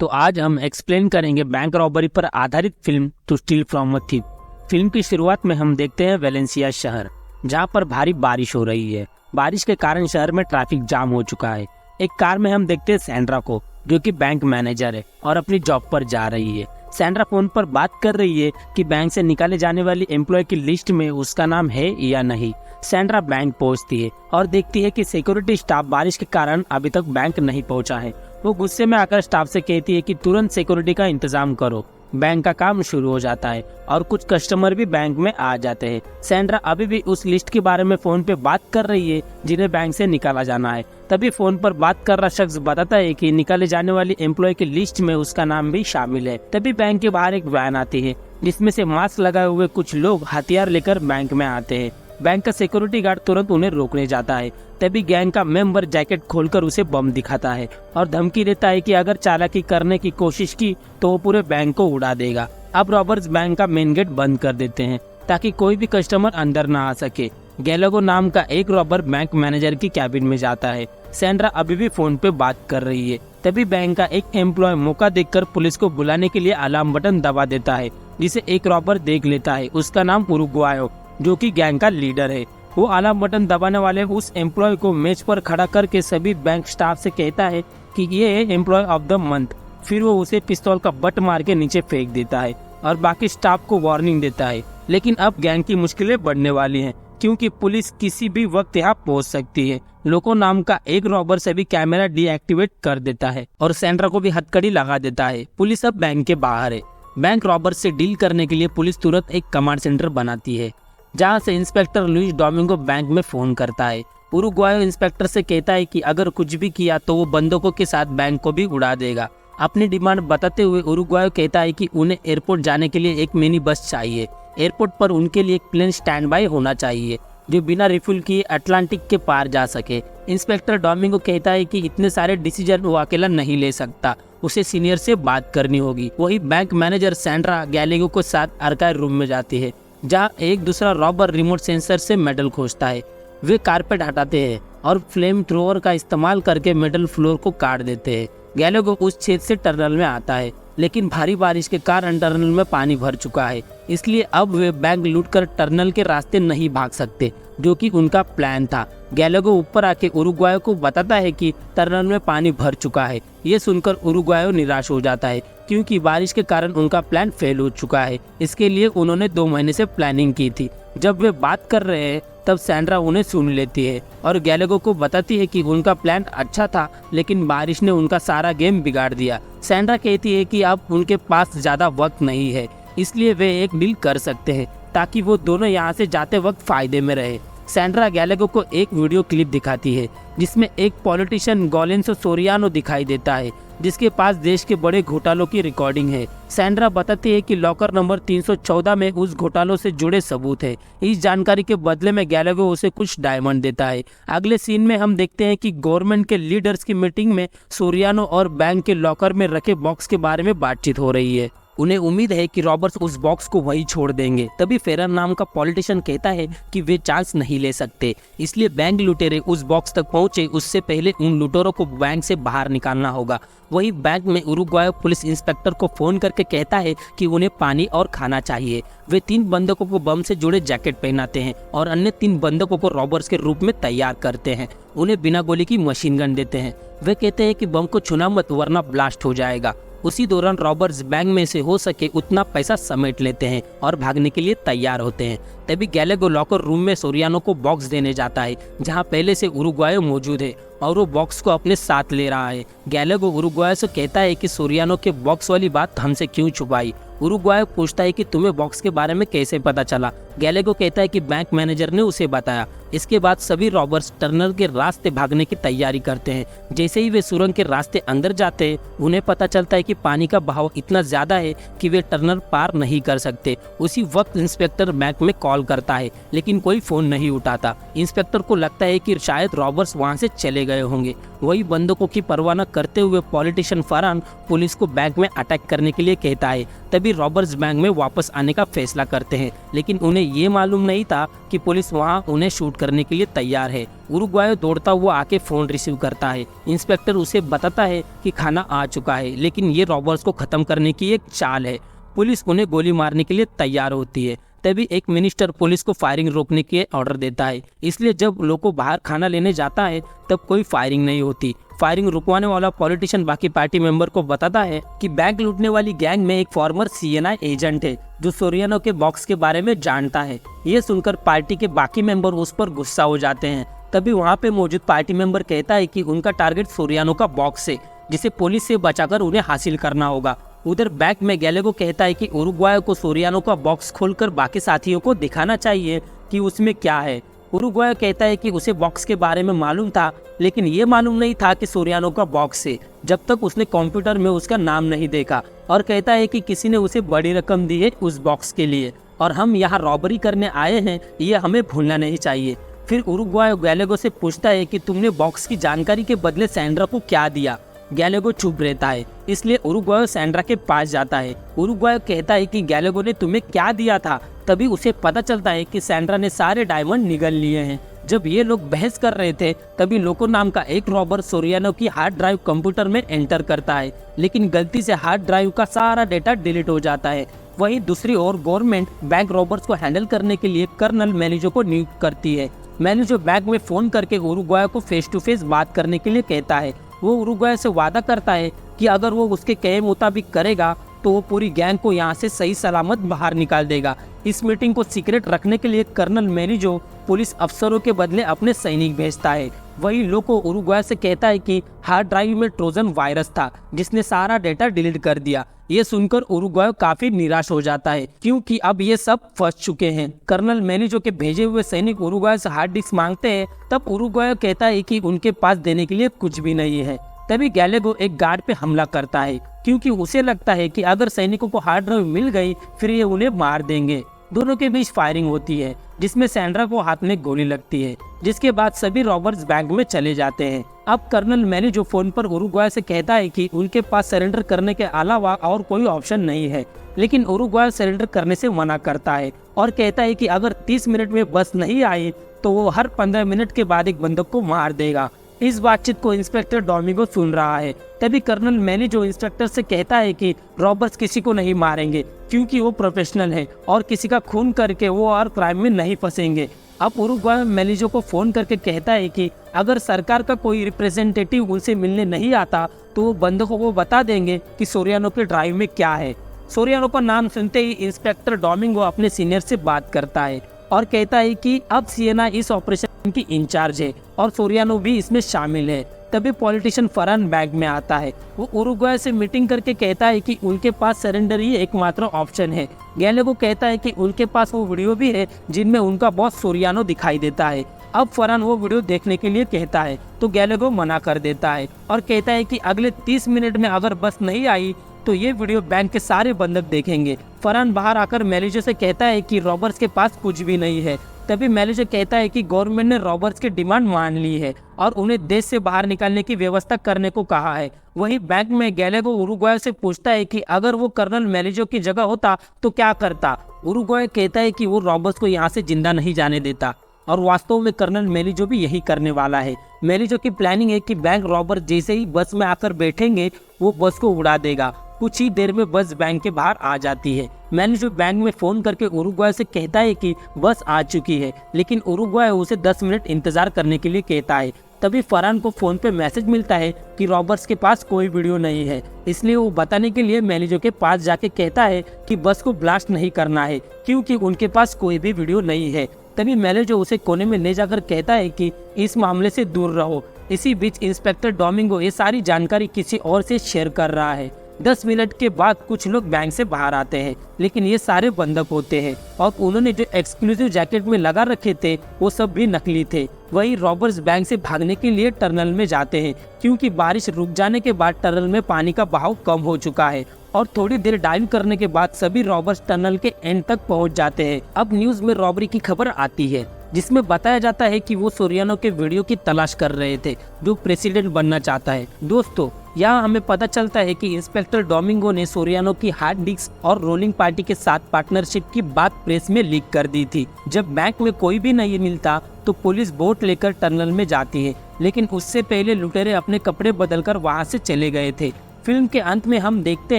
तो आज हम एक्सप्लेन करेंगे बैंक रॉबरी पर आधारित film to steal from a thief. Film की शुरुआत में हम देखते हैं वेलेंसिया शहर, जहां पर भारी बारिश हो रही है। बारिश के कारण शहर में ट्रैफिक जाम हो चुका है। एक कार में हम देखते हैं सैंड्रा को, जो कि बैंक मैनेजर है और अपनी जॉब पर जा रही है। सैंड्रा फोन पर बात कर रही है कि बैंक से निकाले जाने वाली एम्प्लॉय की लिस्ट में उसका नाम है या नहीं। सैंड्रा बैंक पहुंचती है और देखती है कि सिक्योरिटी स्टाफ बारिश के कारण अभी तक बैंक नहीं पहुंचा है। वो गुस्से में आकर स्टाफ से कहती है कि तुरंत सिक्योरिटी का इंतजाम करो। बैंक का काम शुरू हो जाता है और कुछ कस्टमर भी बैंक में आ जाते हैं। सैंड्रा अभी भी उस लिस्ट के बारे में फोन पे बात कर रही है जिन्हें बैंक से निकाला जाना है। तभी फोन पर बात कर रहा शख्स बताता है कि निकाले जाने वाली एम्प्लॉय की लिस्ट में उसका नाम भी शामिल है। तभी बैंक के बाहर एक वैन आती है जिसमें से मास्क लगाए हुए कुछ लोग हथियार लेकर बैंक में आते हैं। बैंक का सिक्योरिटी गार्ड तुरंत उन्हें रोकने जाता है। तभी गैंग का मेंबर जैकेट खोलकर उसे बम दिखाता है और धमकी देता है कि अगर चालाकी करने की कोशिश की तो वो पूरे बैंक को उड़ा देगा। अब रॉबर्स बैंक का मेन गेट बंद कर देते हैं ताकि कोई भी कस्टमर अंदर ना आ सके। गैलोगो नाम का एक रॉबर बैंक मैनेजर की कैबिन में जाता है। सैंड्रा अभी भी फोन पे बात कर रही है। तभी बैंक का एक एम्प्लॉय मौका देखकर पुलिस को बुलाने के लिए अलार्म बटन दबा देता है, जिसे एक रॉबर देख लेता है। उसका नाम उरुग्वायो, जो कि गैंग का लीडर है। वो अलार्म बटन दबाने वाले उस एम्प्लॉय को मेज पर खड़ा करके सभी बैंक स्टाफ से कहता है कि ये है एम्प्लॉय ऑफ द मंथ। फिर वो उसे पिस्तौल का बट मार के नीचे फेंक देता है और बाकी स्टाफ को वार्निंग देता है। लेकिन अब गैंग की मुश्किलें बढ़ने वाली हैं, क्योंकि पुलिस किसी भी वक्त यहाँ पहुँच सकती है। लोको नाम का एक रॉबर सभी कैमरा डीएक्टिवेट कर देता है और सैंड्रा को भी हथकड़ी लगा देता है। पुलिस अब बैंक के बाहर है। बैंक रॉबर से डील करने के लिए पुलिस तुरंत एक कमांड सेंटर बनाती है, जहां से इंस्पेक्टर लुइस डोमिंगो बैंक में फोन करता है। उरुग्वायो इंस्पेक्टर से कहता है कि अगर कुछ भी किया तो वो बंदूकों के साथ बैंक को भी उड़ा देगा। अपनी डिमांड बताते हुए उरुग्वायो कहता है कि उन्हें एयरपोर्ट जाने के लिए एक मिनी बस चाहिए। एयरपोर्ट पर उनके लिए एक प्लेन स्टैंड बाय होना चाहिए जो बिना रिफ्यूल किए अटलांटिक के पार जा सके। इंस्पेक्टर डोमिंगो कहता है कि इतने सारे डिसीजन वो अकेला नहीं ले सकता, उसे सीनियर से बात करनी होगी। वही बैंक मैनेजर सैंड्रा गैलेगो के साथ आर्काइव रूम में जाती है, जहाँ एक दूसरा रॉबर रिमोट सेंसर से मेटल खोजता है। वे कारपेट हटाते हैं और फ्लेम थ्रोअर का इस्तेमाल करके मेटल फ्लोर को काट देते हैं। गैलेगो उस छेद से टनल में आता है, लेकिन भारी बारिश के कारण टनल में पानी भर चुका है, इसलिए अब वे बैंक लूटकर टनल के रास्ते नहीं भाग सकते, जो कि उनका प्लान था। गैलेगो ऊपर आके उरुग्वायो को बताता है कि टनल में पानी भर चुका है। ये सुनकर उरुग्वायो निराश हो जाता है, क्योंकि बारिश के कारण उनका प्लान फेल हो चुका है। इसके लिए उन्होंने 2 महीने से प्लानिंग की थी। जब वे बात कर रहे हैं तब सैंड्रा उन्हें सुन लेती है और गैलेगो को बताती है कि उनका प्लान अच्छा था, लेकिन बारिश ने उनका सारा गेम बिगाड़ दिया। सैंड्रा कहती है कि अब उनके पास ज्यादा वक्त नहीं है, इसलिए वे एक डील कर सकते हैं ताकि वो दोनों यहाँ से जाते वक्त फायदे में रहे। सैंड्रा गैलेगो को एक वीडियो क्लिप दिखाती है जिसमें एक पॉलिटिशियन गॉलेंसो सोरियानो दिखाई देता है, जिसके पास देश के बड़े घोटालों की रिकॉर्डिंग है। सैंड्रा बताती है कि लॉकर नंबर 314 में उस घोटालों से जुड़े सबूत है। इस जानकारी के बदले में गैलेगो उसे कुछ डायमंड देता है। अगले सीन में हम देखते हैं कि गवर्नमेंट के लीडर्स की मीटिंग में सोरियानो और बैंक के लॉकर में रखे बॉक्स के बारे में बातचीत हो रही है। उन्हें उम्मीद है कि रॉबर्ट्स उस बॉक्स को वहीं छोड़ देंगे। तभी फेरन नाम का पॉलिटिशियन कहता है कि वे चांस नहीं ले सकते, इसलिए बैंक लुटेरे उस बॉक्स तक पहुंचे उससे पहले उन लुटेरों को बैंक से बाहर निकालना होगा। वही बैंक में उरुग्वायो पुलिस इंस्पेक्टर को फोन करके कहता है कि उन्हें पानी और खाना चाहिए। वे 3 बंदूकों को बम से जुड़े जैकेट पहनाते हैं और अन्य 3 बंदूकों को रॉबर्स के रूप में तैयार करते हैं। उन्हें बिना गोली की मशीन गन देते हैं। वे कहते हैं कि बम को छूना मत वरना ब्लास्ट हो जाएगा। उसी दौरान रॉबर्स बैंक में से हो सके उतना पैसा समेट लेते हैं और भागने के लिए तैयार होते हैं। तभी गैलेगो लॉकर रूम में सोरियानो को बॉक्स देने जाता है, जहां पहले से उरुग्वायो मौजूद है और वो बॉक्स को अपने साथ ले रहा है। गैलेगो उरुग्वायो से कहता है कि सोरियानो के बॉक्स वाली बात हमसे क्यों छुपाई। उरुग्वायो पूछता है कि तुम्हें बॉक्स के बारे में कैसे पता चला। गैलेगो कहता है कि बैंक मैनेजर ने उसे बताया। इसके बाद सभी रॉबर्स टनल के रास्ते भागने की तैयारी करते हैं। जैसे ही वे सुरंग के रास्ते अंदर जाते हैं, उन्हें पता चलता है कि पानी का बहाव इतना ज्यादा है कि वे टनल पार नहीं कर सकते। उसी वक्त इंस्पेक्टर बैंक में कॉल करता है, लेकिन कोई फोन नहीं उठाता। इंस्पेक्टर को लगता है कि शायद रॉबर्स वहां से चले गए होंगे। वही बंदूकों की परवाह न करते हुए पॉलिटिशियन फरहान पुलिस को बैंक में अटैक करने के लिए कहता है। तभी रॉबर्स बैंक में वापस आने का फैसला करते हैं, लेकिन उन्हें ये मालूम नहीं था कि पुलिस वहां उन्हें शूट करने के लिए तैयार है। उरुग्वायो दौड़ता हुआ आके फोन रिसीव करता है। इंस्पेक्टर उसे बताता है कि खाना आ चुका है, लेकिन ये रॉबर्स को खत्म करने की एक चाल है। पुलिस उन्हें गोली मारने के लिए तैयार होती है। तभी एक मिनिस्टर पुलिस को फायरिंग रोकने के ऑर्डर देता है, इसलिए जब लोगों बाहर खाना लेने जाता है तब कोई फायरिंग नहीं होती। फायरिंग रुकवाने वाला पॉलिटिशियन बाकी पार्टी मेंबर को बताता है कि बैंक लूटने वाली गैंग में एक फॉर्मर सीएनआई एजेंट है जो सोरियानो के बॉक्स के बारे में जानता है। ये सुनकर पार्टी के बाकी मेंबर उस पर गुस्सा हो जाते हैं। तभी वहाँ पे मौजूद पार्टी मेंबर कहता है कि उनका टारगेट सोरियानो का बॉक्स है, जिसे पुलिस से बचाकर उन्हें हासिल करना होगा। उधर बैंक में गैलेगो कहता है कि उरुग्वायो को सोरियानो का बॉक्स खोलकर बाकी साथियों को दिखाना चाहिए कि उसमें क्या है। उरुग्वायो कहता है कि उसे बॉक्स के बारे में मालूम था, लेकिन ये मालूम नहीं था कि सोरियानो का बॉक्स है, जब तक उसने कंप्यूटर में उसका नाम नहीं देखा, और कहता है कि किसी ने उसे बड़ी रकम दी है उस बॉक्स के लिए और हम यहाँ रॉबरी करने आए हैं, ये हमें भूलना नहीं चाहिए। फिर उरुग्वायो गैलेगो से पूछता है कि तुमने बॉक्स की जानकारी के बदले सैंड्रा को क्या दिया। गैलेगो चुप रहता है, इसलिए उरुग्वायो सैंड्रा के पास जाता है। उरुग्वायो कहता है कि गैलेगो ने तुम्हें क्या दिया था। तभी उसे पता चलता है कि सैंड्रा ने सारे डायमंड निगल लिए हैं। जब ये लोग बहस कर रहे थे तभी लोको नाम का एक रॉबर सोरियानो की हार्ड ड्राइव कंप्यूटर में एंटर करता है, लेकिन गलती से हार्ड ड्राइव का सारा डेटा डिलीट हो जाता है। वहीं दूसरी ओर गवर्नमेंट बैंक रॉबर्स को हैंडल करने के लिए कर्नल मैनेजो को नियुक्त करती है। मैनेजो बैंक में फोन करके उरुग्वायो को फेस टू फेस बात करने के लिए कहता है। वो उरुग्वायो से वादा करता है कि अगर वो उसके कहे मुताबिक करेगा तो वो पूरी गैंग को यहाँ से सही सलामत बाहर निकाल देगा। इस मीटिंग को सीक्रेट रखने के लिए कर्नल मैनेजो पुलिस अफसरों के बदले अपने सैनिक भेजता है। वही लोको उरुग्वायो से कहता है कि हार्ड ड्राइव में ट्रोजन वायरस था जिसने सारा डेटा डिलीट कर दिया। ये सुनकर उरुग्वायो काफी निराश हो जाता है, क्योंकि अब ये सब फंस चुके हैं। कर्नल मैनेजो के भेजे हुए सैनिक उरुग्वायो से हार्ड डिस्क मांगते हैं, तब उरुग्वायो कहता है कि उनके पास देने के लिए कुछ भी नहीं है। तभी गैलेगो एक गार्ड पे हमला करता है, क्योंकि उसे लगता है कि अगर सैनिकों को हार्ड ड्राइव मिल गई फिर ये उन्हें मार देंगे। दोनों के बीच फायरिंग होती है, जिसमें सैंड्रा को हाथ में गोली लगती है, जिसके बाद सभी रॉबर्स बैंक में चले जाते हैं। अब कर्नल मैनेजो फोन पर उरुग्वायो से कहता है कि उनके पास सरेंडर करने के अलावा और कोई ऑप्शन नहीं है, लेकिन उरुग्वायो सरेंडर करने से मना करता है और कहता है कि अगर 30 मिनट में बस नहीं आई तो वो हर 15 मिनट के बाद एक बंदूक को मार देगा। इस बातचीत को इंस्पेक्टर डोमिंगो सुन रहा है। तभी कर्नल मैनेजो इंस्पेक्टर से कहता है कि रॉबर्स किसी को नहीं मारेंगे, क्योंकि वो प्रोफेशनल है और किसी का खून करके वो और क्राइम में नहीं फंसेंगे। अब उरुग्वायो मैनेजो को फोन करके कहता है कि अगर सरकार का कोई रिप्रेजेंटेटिव उनसे मिलने नहीं आता तो वो बंदूकों को बता देंगे कि सोरियानो के ड्राइव में क्या है। सोरियानो का नाम सुनते ही इंस्पेक्टर डोमिंगो अपने सीनियर से बात करता है और कहता है कि अब सीएनआई इस ऑपरेशन की इंचार्ज है और सोरियानो भी इसमें शामिल है। तभी पॉलिटिशियन फरहान बैंक में आता है। वो उरुग्वायो से मीटिंग करके कहता है कि उनके पास सरेंडर ही एकमात्र ऑप्शन है। गैलेगो कहता है कि उनके पास वो वीडियो भी है जिनमें उनका बॉस सोरियानो दिखाई देता है। अब फरहान वो वीडियो देखने के लिए कहता है तो गैलेगो मना कर देता है और कहता है कि अगले 30 मिनट में अगर बस नहीं आई तो ये वीडियो बैंक के सारे बंधक देखेंगे। फरहान बाहर आकर मैनेजर से कहता है कि रॉबर्स के पास कुछ भी नहीं है। तभी मैनेजर कहता है कि गवर्नमेंट ने रॉबर्स की डिमांड मान ली है और उन्हें देश से बाहर निकालने की व्यवस्था करने को कहा है। वहीं बैंक में गैलेगो उरुग्वायो से पूछता है कि अगर वो कर्नल मैनेजर की जगह होता तो क्या करता। उरुग्वायो कहता है कि वो रॉबर्स को यहाँ से जिंदा नहीं जाने देता और वास्तव में कर्नल मैनेजो भी यही करने वाला है। मैनेजो की प्लानिंग है कि बैंक रॉबर जैसे ही बस में आकर बैठेंगे वो बस को उड़ा देगा। कुछ ही देर में बस बैंक के बाहर आ जाती है। मैनेजर बैंक में फोन करके उरुग्वायो से कहता है कि बस आ चुकी है, लेकिन उरुग्वायो उसे 10 मिनट इंतजार करने के लिए कहता है। तभी फरहान को फोन पे मैसेज मिलता है कि रॉबर्स के पास कोई वीडियो नहीं है, इसलिए वो बताने के लिए मैनेजर के पास जाके कहता है कि बस को ब्लास्ट नहीं करना है क्योंकि उनके पास कोई भी वीडियो नहीं है। तभी मैनेजर उसे कोने में ले जाकर कहता है कि इस मामले से दूर रहो। इसी बीच इंस्पेक्टर डोमिंगो ये सारी जानकारी किसी और से शेयर कर रहा है। 10 मिनट के बाद कुछ लोग बैंक से बाहर आते हैं, लेकिन ये सारे बंधक होते हैं और उन्होंने जो एक्सक्लूसिव जैकेट में लगा रखे थे वो सब भी नकली थे। वही रॉबर्स बैंक से भागने के लिए टनल में जाते हैं, क्योंकि बारिश रुक जाने के बाद टनल में पानी का बहाव कम हो चुका है और थोड़ी देर डाइव करने के बाद सभी रॉबर्स टनल के एंड तक पहुंच जाते हैं। अब न्यूज में रॉबरी की खबर आती है। जिसमें बताया जाता है कि वो सोरियानो के वीडियो की तलाश कर रहे थे जो प्रेसिडेंट बनना चाहता है। दोस्तों, यहाँ हमें पता चलता है कि इंस्पेक्टर डोमिंगो ने सोरियानो की हार्ड डिस्क और रोलिंग पार्टी के साथ पार्टनरशिप की बात प्रेस में लीक कर दी थी। जब बैंक में कोई भी नहीं मिलता तो पुलिस बोट लेकर टनल में जाती है, लेकिन उससे पहले लुटेरे अपने कपड़े बदलकर वहां से चले गए थे। फिल्म के अंत में हम देखते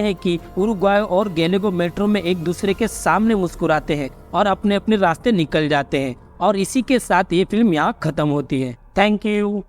हैं कि उरुग्वाय और गैलेगो मेट्रो में एक दूसरे के सामने मुस्कुराते हैं और अपने अपने रास्ते निकल जाते हैं। और इसी के साथ ये फिल्म यहाँ खत्म होती है। Thank you.